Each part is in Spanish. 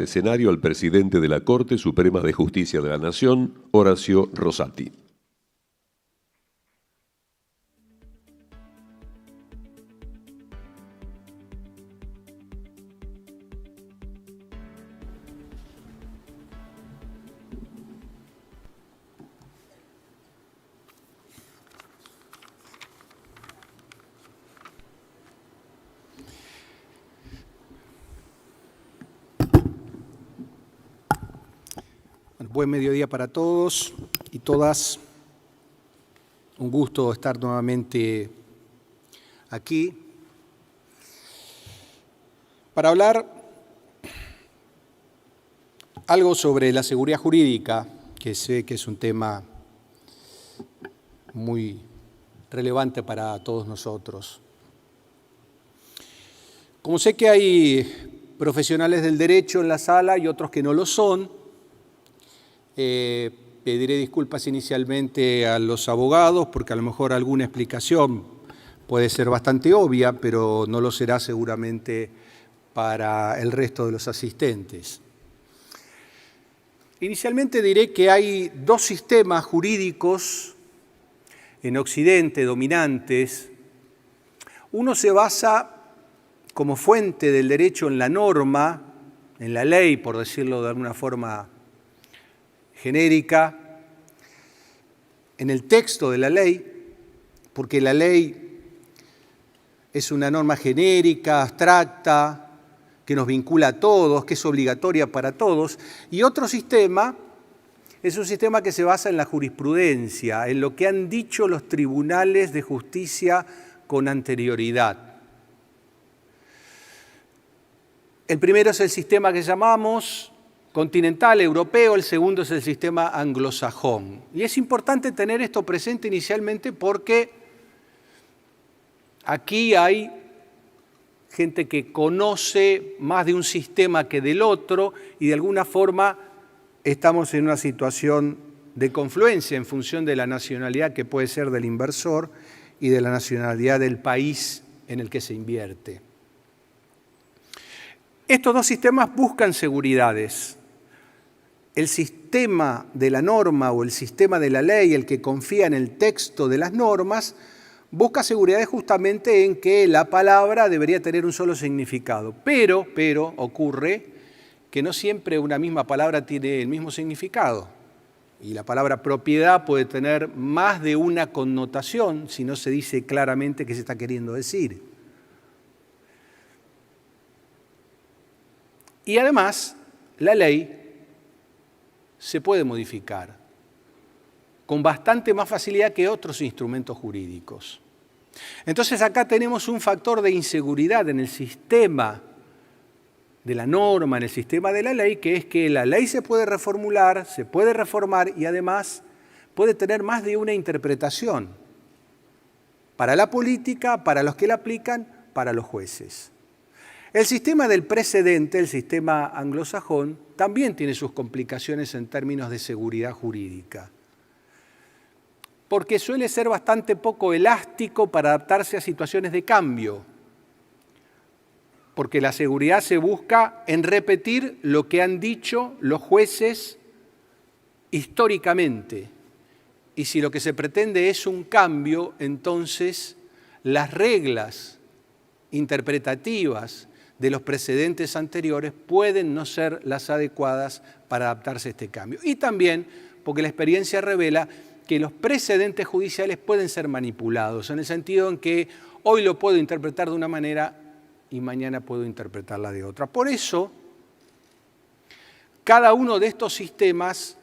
Escenario al presidente de la Corte Suprema de Justicia de la Nación, Horacio Rosati. Buen mediodía para todos y todas. Un gusto estar nuevamente aquí para hablar algo sobre la seguridad jurídica, que sé que es un tema muy relevante para todos nosotros. Como sé que hay profesionales del derecho en la sala y otros que no lo son, pediré disculpas inicialmente a los abogados porque a lo mejor alguna explicación puede ser bastante obvia, pero no lo será seguramente para el resto de los asistentes. Inicialmente diré que hay dos sistemas jurídicos en Occidente dominantes. Uno se basa como fuente del derecho en la norma, en la ley, por decirlo de alguna forma genérica, en el texto de la ley, porque la ley es una norma genérica, abstracta, que nos vincula a todos, que es obligatoria para todos, y otro sistema es un sistema que se basa en la jurisprudencia, en lo que han dicho los tribunales de justicia con anterioridad. El primero es el sistema que llamamos continental europeo, el segundo es el sistema anglosajón. Y es importante tener esto presente inicialmente porque aquí hay gente que conoce más de un sistema que del otro y de alguna forma estamos en una situación de confluencia en función de la nacionalidad que puede ser del inversor y de la nacionalidad del país en el que se invierte. Estos dos sistemas buscan seguridades. El sistema de la norma o el sistema de la ley, el que confía en el texto de las normas, busca seguridades justamente en que la palabra debería tener un solo significado. Pero ocurre que no siempre una misma palabra tiene el mismo significado. Y la palabra propiedad puede tener más de una connotación si no se dice claramente qué se está queriendo decir. Y además, la ley se puede modificar con bastante más facilidad que otros instrumentos jurídicos. Entonces acá tenemos un factor de inseguridad en el sistema de la norma, en el sistema de la ley, que es que la ley se puede reformular, se puede reformar y además puede tener más de una interpretación para la política, para los que la aplican, para los jueces. El sistema del precedente, el sistema anglosajón, también tiene sus complicaciones en términos de seguridad jurídica, porque suele ser bastante poco elástico para adaptarse a situaciones de cambio, porque la seguridad se busca en repetir lo que han dicho los jueces históricamente, y si lo que se pretende es un cambio, entonces las reglas interpretativas de los precedentes anteriores pueden no ser las adecuadas para adaptarse a este cambio. Y también porque la experiencia revela que los precedentes judiciales pueden ser manipulados, en el sentido en que hoy lo puedo interpretar de una manera y mañana puedo interpretarla de otra. Por eso, cada uno de estos sistemas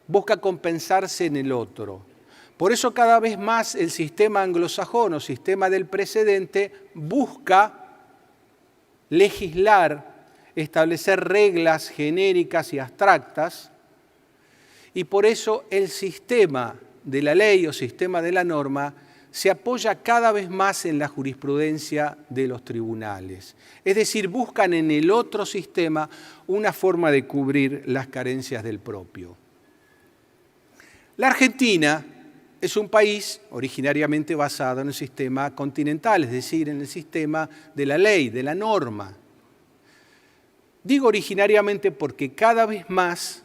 busca compensarse en el otro. Por eso cada vez más el sistema anglosajón o sistema del precedente busca legislar, establecer reglas genéricas y abstractas, y por eso el sistema de la ley o sistema de la norma se apoya cada vez más en la jurisprudencia de los tribunales. Es decir, buscan en el otro sistema una forma de cubrir las carencias del propio. La Argentina es un país originariamente basado en el sistema continental, es decir, en el sistema de la ley, de la norma. Digo originariamente porque cada vez más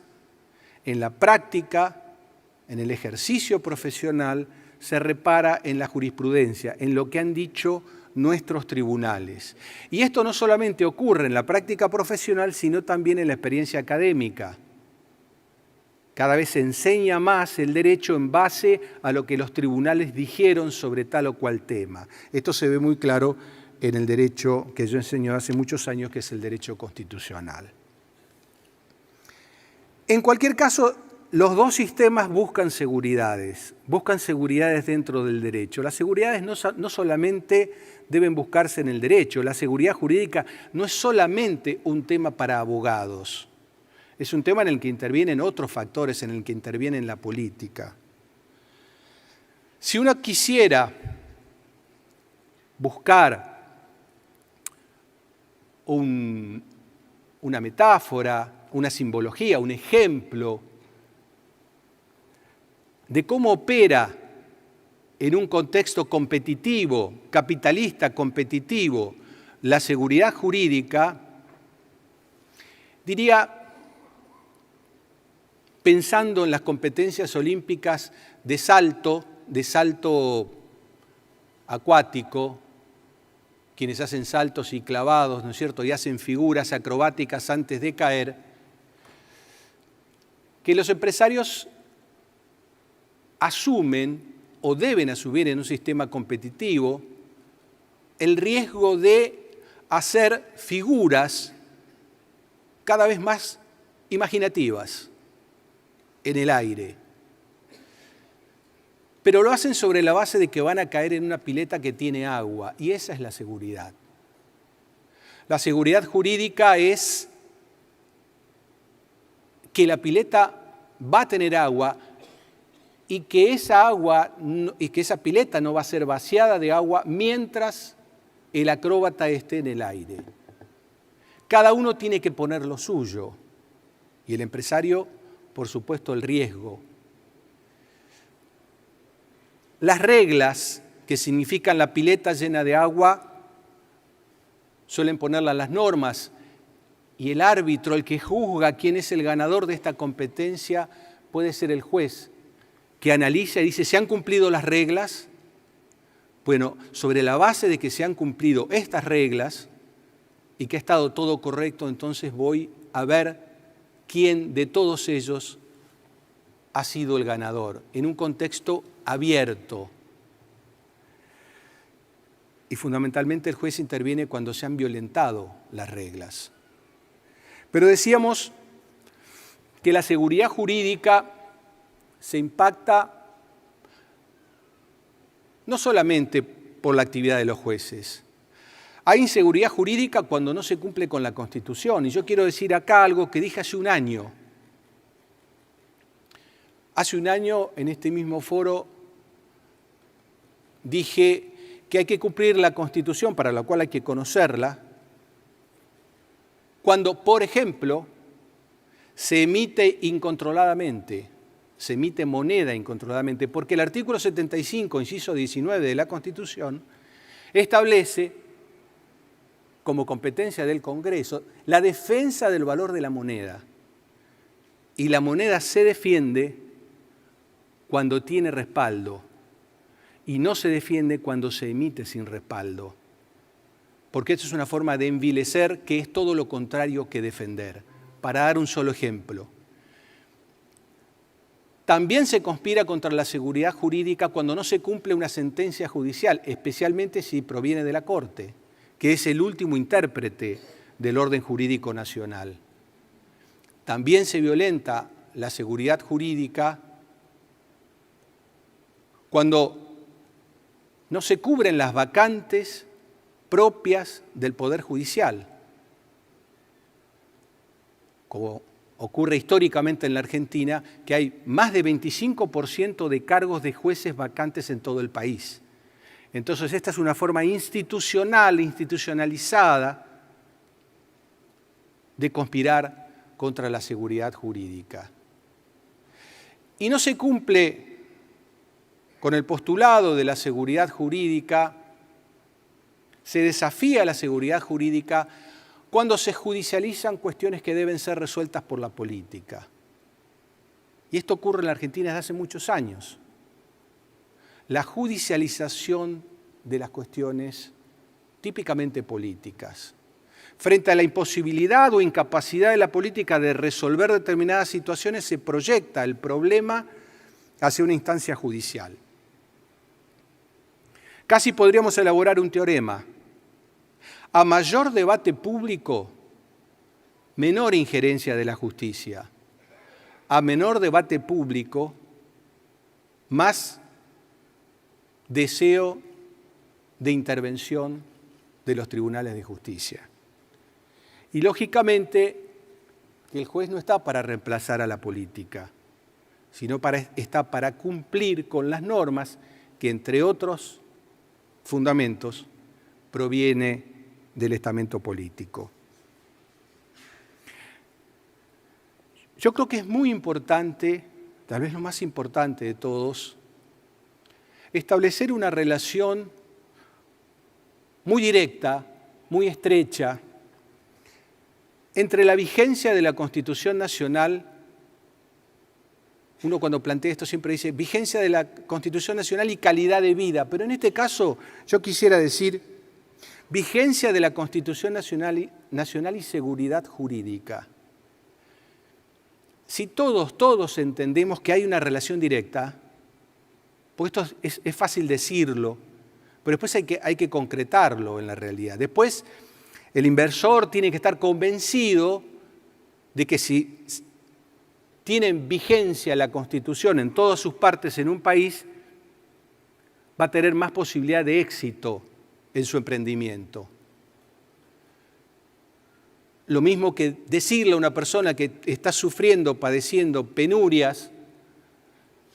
en la práctica, en el ejercicio profesional, se repara en la jurisprudencia, en lo que han dicho nuestros tribunales. Y esto no solamente ocurre en la práctica profesional, sino también en la experiencia académica. Cada vez se enseña más el derecho en base a lo que los tribunales dijeron sobre tal o cual tema. Esto se ve muy claro en el derecho que yo enseño hace muchos años, que es el derecho constitucional. En cualquier caso, los dos sistemas buscan seguridades dentro del derecho. Las seguridades no solamente deben buscarse en el derecho, la seguridad jurídica no es solamente un tema para abogados, es un tema en el que intervienen otros factores, en el que interviene la política. Si uno quisiera buscar una metáfora, una simbología, un ejemplo de cómo opera en un contexto competitivo, capitalista competitivo, la seguridad jurídica, diría, pensando en las competencias olímpicas de salto acuático, quienes hacen saltos y clavados, ¿no es cierto?, y hacen figuras acrobáticas antes de caer, que los empresarios asumen o deben asumir en un sistema competitivo el riesgo de hacer figuras cada vez más imaginativas en el aire. Pero lo hacen sobre la base de que van a caer en una pileta que tiene agua, y esa es la seguridad. La seguridad jurídica es que la pileta va a tener agua y que esa pileta no va a ser vaciada de agua mientras el acróbata esté en el aire. Cada uno tiene que poner lo suyo y el empresario, por supuesto, el riesgo. Las reglas, que significan la pileta llena de agua, suelen ponerlas las normas, y el árbitro, el que juzga quién es el ganador de esta competencia, puede ser el juez, que analiza y dice, ¿se han cumplido las reglas? Bueno, sobre la base de que se han cumplido estas reglas y que ha estado todo correcto, entonces voy a ver quién de todos ellos ha sido el ganador, en un contexto abierto. Y fundamentalmente el juez interviene cuando se han violentado las reglas. Pero decíamos que la seguridad jurídica se impacta no solamente por la actividad de los jueces. Hay inseguridad jurídica cuando no se cumple con la Constitución. Y yo quiero decir acá algo que dije hace un año. Hace un año, en este mismo foro, dije que hay que cumplir la Constitución, para la cual hay que conocerla, cuando, por ejemplo, se emite incontroladamente, se emite moneda incontroladamente, porque el artículo 75, inciso 19 de la Constitución, establece como competencia del Congreso la defensa del valor de la moneda. Y la moneda se defiende cuando tiene respaldo y no se defiende cuando se emite sin respaldo. Porque esto es una forma de envilecer que es todo lo contrario que defender. Para dar un solo ejemplo. También se conspira contra la seguridad jurídica cuando no se cumple una sentencia judicial, especialmente si proviene de la Corte, que es el último intérprete del orden jurídico nacional. También se violenta la seguridad jurídica cuando no se cubren las vacantes propias del Poder Judicial, como ocurre históricamente en la Argentina, que hay más de 25% de cargos de jueces vacantes en todo el país. Entonces, esta es una forma institucional, institucionalizada, de conspirar contra la seguridad jurídica. Y no se cumple con el postulado de la seguridad jurídica, se desafía la seguridad jurídica cuando se judicializan cuestiones que deben ser resueltas por la política. Y esto ocurre en la Argentina desde hace muchos años. La judicialización de las cuestiones típicamente políticas. Frente a la imposibilidad o incapacidad de la política de resolver determinadas situaciones, se proyecta el problema hacia una instancia judicial. Casi podríamos elaborar un teorema. A mayor debate público, menor injerencia de la justicia. A menor debate público, más deseo de intervención de los tribunales de justicia. Y lógicamente, el juez no está para reemplazar a la política, sino está para cumplir con las normas que, entre otros fundamentos, proviene del estamento político. Yo creo que es muy importante, tal vez lo más importante de todos, establecer una relación muy directa, muy estrecha, entre la vigencia de la Constitución Nacional. Uno cuando plantea esto siempre dice vigencia de la Constitución Nacional y calidad de vida, pero en este caso yo quisiera decir vigencia de la Constitución Nacional y seguridad jurídica. Si todos entendemos que hay una relación directa, pues esto es fácil decirlo, pero después hay que concretarlo en la realidad. Después el inversor tiene que estar convencido de que si tienen vigencia la Constitución en todas sus partes en un país, va a tener más posibilidad de éxito en su emprendimiento. Lo mismo que decirle a una persona que está sufriendo, padeciendo penurias,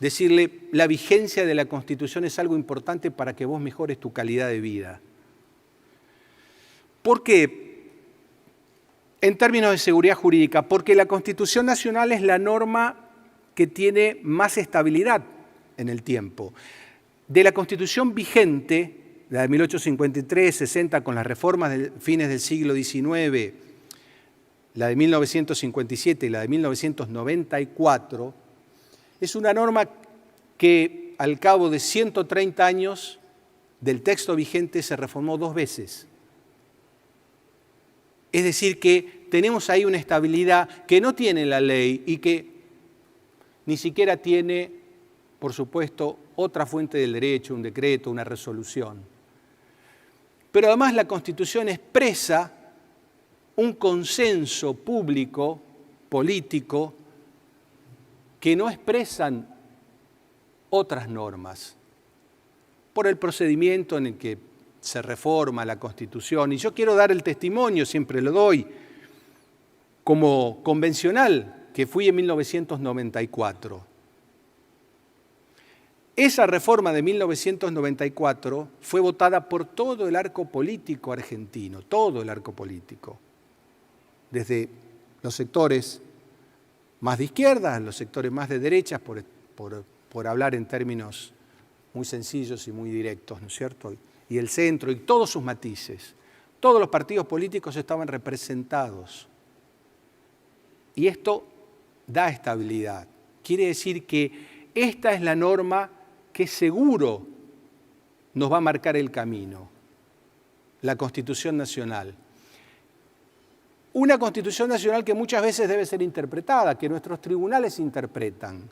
decirle la vigencia de la Constitución es algo importante para que vos mejores tu calidad de vida. ¿Por qué? En términos de seguridad jurídica, porque la Constitución Nacional es la norma que tiene más estabilidad en el tiempo. De la Constitución vigente, la de 1853-60, con las reformas de fines del siglo XIX, la de 1957 y la de 1994, es una norma que al cabo de 130 años del texto vigente se reformó 2 veces. Es decir, que tenemos ahí una estabilidad que no tiene la ley y que ni siquiera tiene, por supuesto, otra fuente del derecho, un decreto, una resolución. Pero además la Constitución expresa un consenso público, político, que no expresan otras normas por el procedimiento en el que se reforma la Constitución. Y yo quiero dar el testimonio, siempre lo doy, como convencional que fui en 1994. Esa reforma de 1994 fue votada por todo el arco político argentino, todo el arco político, desde los sectores más de izquierda, los sectores más de derecha, por hablar en términos muy sencillos y muy directos, ¿no es cierto? Y el centro y todos sus matices. Todos los partidos políticos estaban representados. Y esto da estabilidad. Quiere decir que esta es la norma que seguro nos va a marcar el camino, la Constitución Nacional. Una Constitución Nacional que muchas veces debe ser interpretada, que nuestros tribunales interpretan.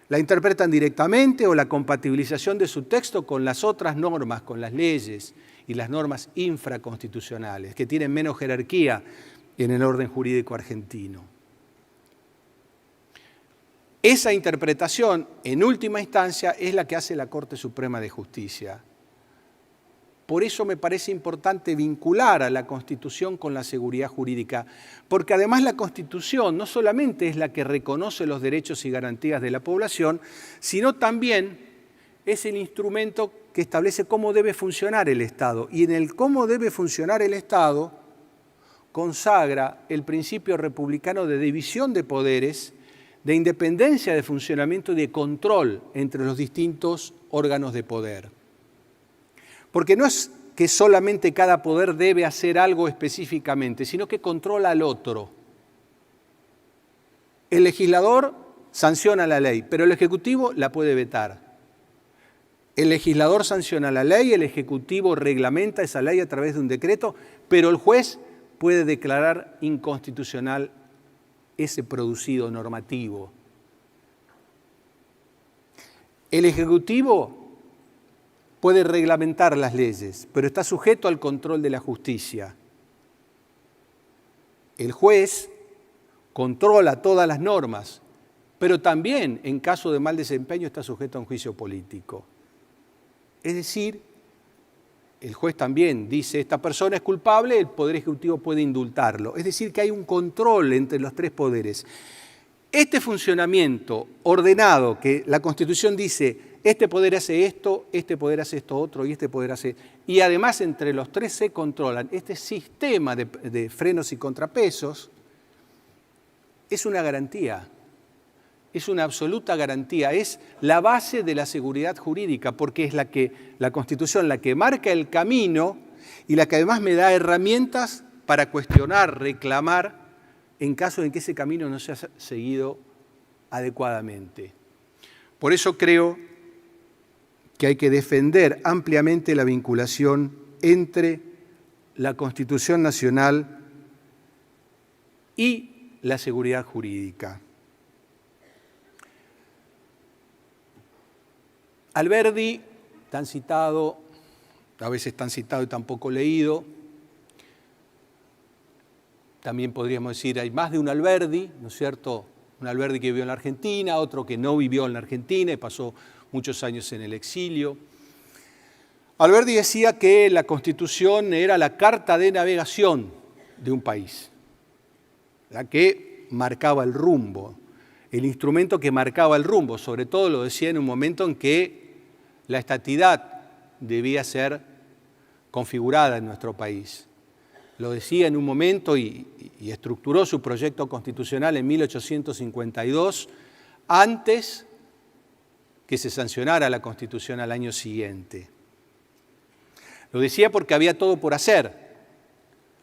La interpretan directamente o la compatibilización de su texto con las otras normas, con las leyes y las normas infraconstitucionales, que tienen menos jerarquía en el orden jurídico argentino. Esa interpretación, en última instancia, es la que hace la Corte Suprema de Justicia. Por eso me parece importante vincular a la Constitución con la seguridad jurídica, porque además la Constitución no solamente es la que reconoce los derechos y garantías de la población, sino también es el instrumento que establece cómo debe funcionar el Estado. Y en el cómo debe funcionar el Estado consagra el principio republicano de división de poderes, de independencia de funcionamiento y de control entre los distintos órganos de poder. Porque no es que solamente cada poder debe hacer algo específicamente, sino que controla al otro. El legislador sanciona la ley, pero el Ejecutivo la puede vetar. El legislador sanciona la ley, el Ejecutivo reglamenta esa ley a través de un decreto, pero el juez puede declarar inconstitucional ese producido normativo. El Ejecutivo puede reglamentar las leyes, pero está sujeto al control de la justicia. El juez controla todas las normas, pero también, en caso de mal desempeño, está sujeto a un juicio político. Es decir, el juez también dice, esta persona es culpable, el Poder Ejecutivo puede indultarlo. Es decir, que hay un control entre los tres poderes. Este funcionamiento ordenado, que la Constitución dice, este poder hace esto, este poder hace esto otro y este poder hace... Y además entre los tres se controlan. Este sistema de frenos y contrapesos es una garantía. Es una absoluta garantía, es la base de la seguridad jurídica, porque es la Constitución la que marca el camino y la que además me da herramientas para cuestionar, reclamar, en caso de que ese camino no sea seguido adecuadamente. Por eso creo que hay que defender ampliamente la vinculación entre la Constitución Nacional y la seguridad jurídica. Alberdi, tan citado, a veces tan citado y tan poco leído. También podríamos decir, hay más de un Alberdi, ¿no es cierto? Un Alberdi que vivió en la Argentina, otro que no vivió en la Argentina y pasó muchos años en el exilio. Alberdi decía que la Constitución era la carta de navegación de un país, la que marcaba el rumbo, el instrumento que marcaba el rumbo. Sobre todo lo decía en un momento en que la estatidad debía ser configurada en nuestro país. Lo decía en un momento y estructuró su proyecto constitucional en 1852, antes que se sancionara la Constitución al año siguiente. Lo decía porque había todo por hacer.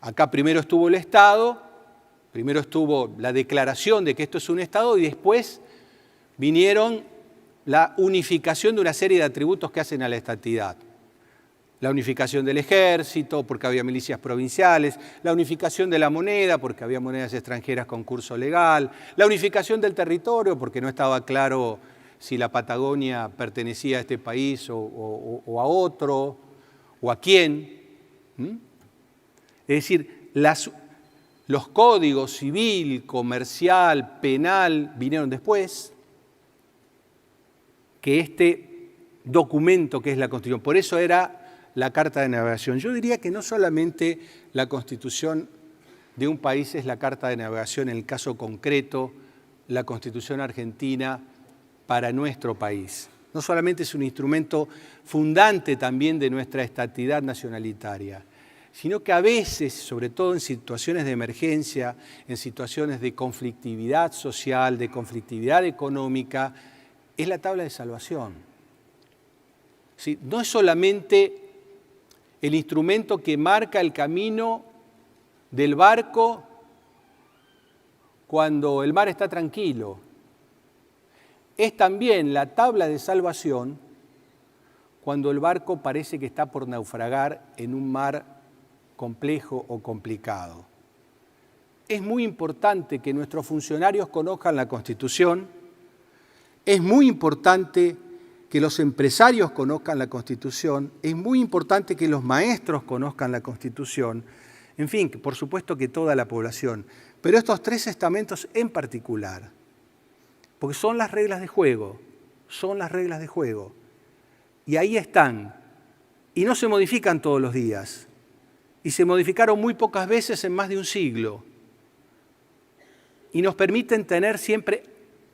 Acá primero estuvo el Estado, primero estuvo la declaración de que esto es un Estado y después vinieron la unificación de una serie de atributos que hacen a la estatidad. La unificación del ejército, porque había milicias provinciales, la unificación de la moneda, porque había monedas extranjeras con curso legal, la unificación del territorio, porque no estaba claro si la Patagonia pertenecía a este país o a otro, o a quién. Es decir, los códigos civil, comercial, penal, vinieron después que este documento que es la Constitución. Por eso era la Carta de Navegación. Yo diría que no solamente la Constitución de un país es la Carta de Navegación, en el caso concreto, la Constitución argentina para nuestro país. No solamente es un instrumento fundante también de nuestra estatidad nacionalitaria, sino que a veces, sobre todo en situaciones de emergencia, en situaciones de conflictividad social, de conflictividad económica, es la tabla de salvación. ¿Sí? No es solamente el instrumento que marca el camino del barco cuando el mar está tranquilo. Es también la tabla de salvación cuando el barco parece que está por naufragar en un mar complejo o complicado. Es muy importante que nuestros funcionarios conozcan la Constitución, es muy importante que los empresarios conozcan la Constitución, es muy importante que los maestros conozcan la Constitución, en fin, por supuesto que toda la población, pero estos tres estamentos en particular, porque son las reglas de juego, y ahí están, y no se modifican todos los días, y se modificaron muy pocas veces en más de un siglo, y nos permiten tener siempre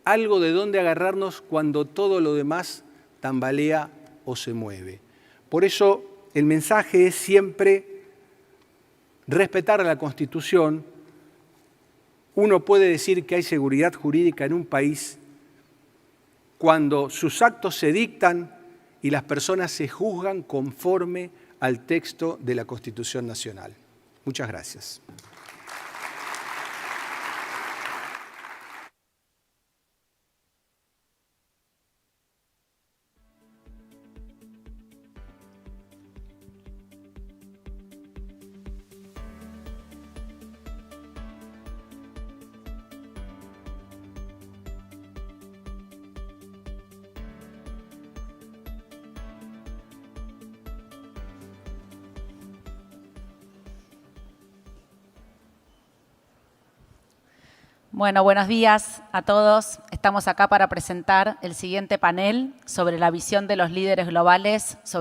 algo de dónde agarrarnos cuando todo lo demás tambalea o se mueve. Por eso el mensaje es siempre respetar a la Constitución. Uno puede decir que hay seguridad jurídica en un país cuando sus actos se dictan y las personas se juzgan conforme al texto de la Constitución Nacional. Muchas gracias. Bueno, buenos días a todos. Estamos acá para presentar el siguiente panel sobre la visión de los líderes globales sobre